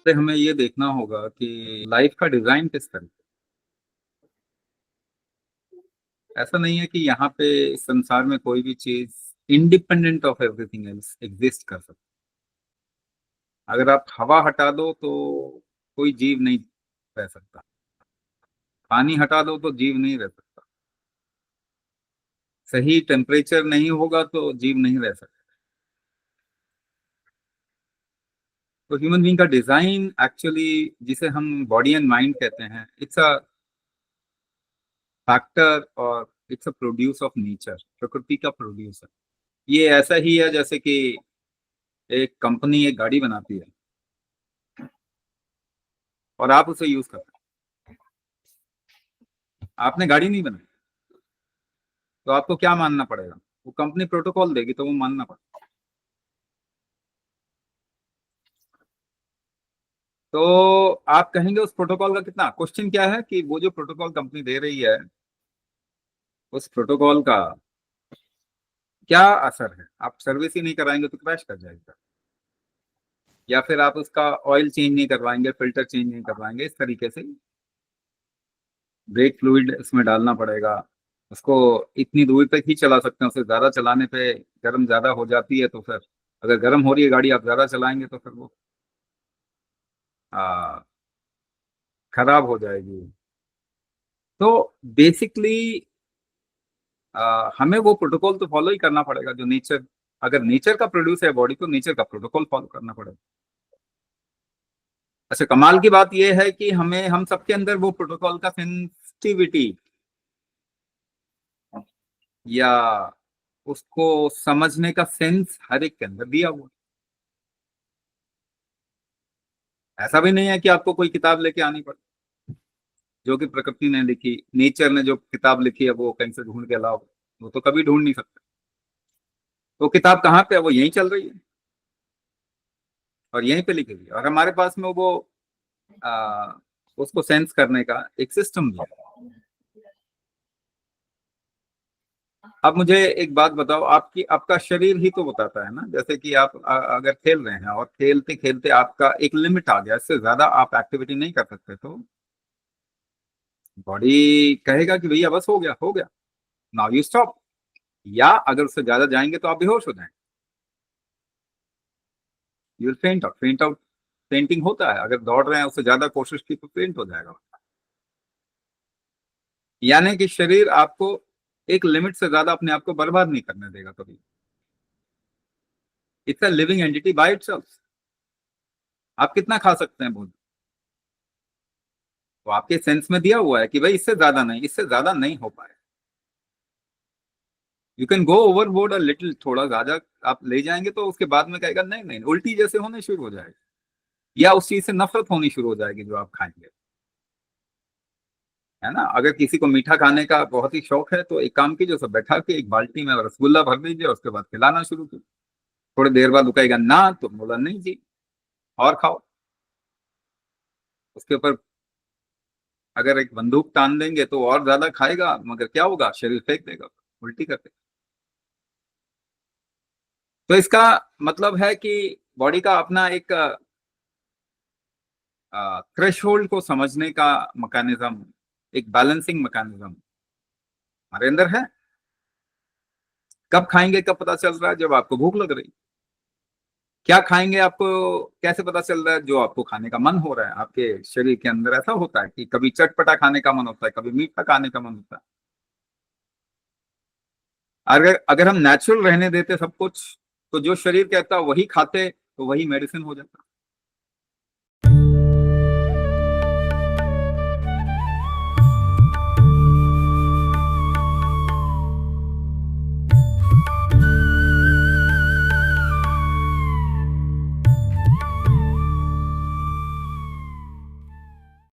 से हमें ये देखना होगा कि लाइफ का डिजाइन किस तरह का है। ऐसा नहीं है कि यहाँ पे इस संसार में कोई भी चीज independent of everything else exist कर सकती। अगर आप हवा हटा दो तो कोई जीव नहीं रह सकता। पानी हटा दो तो जीव नहीं रह सकता। सही टेम्परेचर नहीं होगा तो जीव नहीं रह सकता। तो ह्यूमन बीइंग का डिजाइन एक्चुअली, जिसे हम बॉडी एंड माइंड कहते हैं, इट्स अ फैक्टर और it's a produce of nature, प्रकृति का प्रोड्यूस है। ये ऐसा ही है जैसे कि एक कंपनी एक गाड़ी बनाती है और आप उसे यूज करते हैं। आपने गाड़ी नहीं बनाई तो आपको क्या मानना पड़ेगा? वो कंपनी प्रोटोकॉल देगी तो वो मानना पड़ेगा। तो आप कहेंगे उस प्रोटोकॉल का कितना, क्वेश्चन क्या है कि वो जो प्रोटोकॉल कंपनी दे रही है, उस प्रोटोकॉल का क्या असर है? आप सर्विस ही नहीं कराएंगे तो क्रैश कर जाएगा। या फिर आप उसका ऑयल चेंज नहीं करवाएंगे, फिल्टर चेंज नहीं करवाएंगे, इस तरीके से ब्रेक फ्लूइड इसमें डालना पड़ेगा। उसको इतनी दूर तक ही चला सकते हैं, उससे ज्यादा चलाने पे गर्म ज्यादा हो जाती है, तो फिर अगर गर्म हो रही है गाड़ी, आप ज्यादा चलाएंगे तो फिर वो आ, खराब हो जाएगी। तो बेसिकली हमें वो प्रोटोकॉल तो फॉलो ही करना पड़ेगा जो नेचर, अगर नेचर का प्रोड्यूस है बॉडी तो नेचर का प्रोटोकॉल फॉलो करना पड़ेगा। अच्छा, कमाल की बात यह है कि हमें, हम सबके अंदर वो प्रोटोकॉल का सेंसिटिविटी या उसको समझने का सेंस हर एक के अंदर दिया हुआ है। ऐसा भी नहीं है कि आपको कोई किताब लेके आनी पड़े जो कि प्रकृति ने लिखी, नेचर ने जो किताब लिखी है वो कहीं से ढूंढ के लाओ, वो तो कभी ढूंढ नहीं सकते। वो किताब कहाँ पे है? वो यहीं चल रही है और यहीं पे लिखी हुई है, और हमारे पास में वो आ, उसको सेंस करने का एक सिस्टम भी है। अब मुझे एक बात बताओ, आपकी आपका शरीर ही तो बताता है ना, जैसे कि आप अगर खेल रहे हैं और खेलते खेलते आपका एक लिमिट आ गया, इससे ज्यादा आप एक्टिविटी नहीं कर सकते, तो बॉडी कहेगा कि भैया बस हो गया, हो गया, नाउ यू स्टॉप। या अगर उससे ज्यादा जाएंगे तो आप बेहोश हो जाएंगे, यू विल फेंट आउट। फेंट आउट, फेंटिंग होता है, अगर दौड़ रहे हैं उससे ज्यादा कोशिश की तो फेंट हो जाएगा। यानी कि शरीर आपको एक लिमिट से ज्यादा अपने आप को बर्बाद नहीं करने देगा कभी। It's a living entity by itself. आप कितना खा सकते हैं भोजन, तो आपके सेंस में दिया हुआ है कि भाई इससे ज्यादा नहीं, इससे ज्यादा नहीं हो पाए। You can go overboard a little, थोड़ा ज्यादा आप ले जाएंगे तो उसके बाद में कहेगा नहीं नहीं, उल्टी जैसे होने शुरू हो जाएगी, या उस चीज से नफरत होनी शुरू हो जाएगी जो आप खाएंगे। है ना? अगर किसी को मीठा खाने का बहुत ही शौक है तो एक काम कीजिए, उसे बैठा के एक बाल्टी में रसगुल्ला भर दीजिए, उसके बाद खिलाना शुरू कीजिए। थोड़ी देर बाद वो कहेगा ना, तो बोला नहीं जी, और खाओ। उसके ऊपर अगर एक बंदूक तान देंगे तो और ज्यादा खाएगा, मगर क्या होगा, शरीर फेंक देगा, उल्टी कर देगा। तो इसका मतलब है कि बॉडी का अपना एक थ्रेशोल्ड को समझने का मैकेनिज्म, एक बैलेंसिंग मैकेनिज्म हमारे अंदर है। कब खाएंगे, कब पता चल रहा है? जब आपको भूख लग रही। क्या खाएंगे आपको कैसे पता चल रहा है? जो आपको खाने का मन हो रहा है। आपके शरीर के अंदर ऐसा होता है कि कभी चटपटा खाने का मन होता है, कभी मीठा खाने का मन होता है। अगर अगर हम नेचुरल रहने देते सब कुछ, तो जो शरीर कहता वही खाते, तो वही मेडिसिन हो जाता।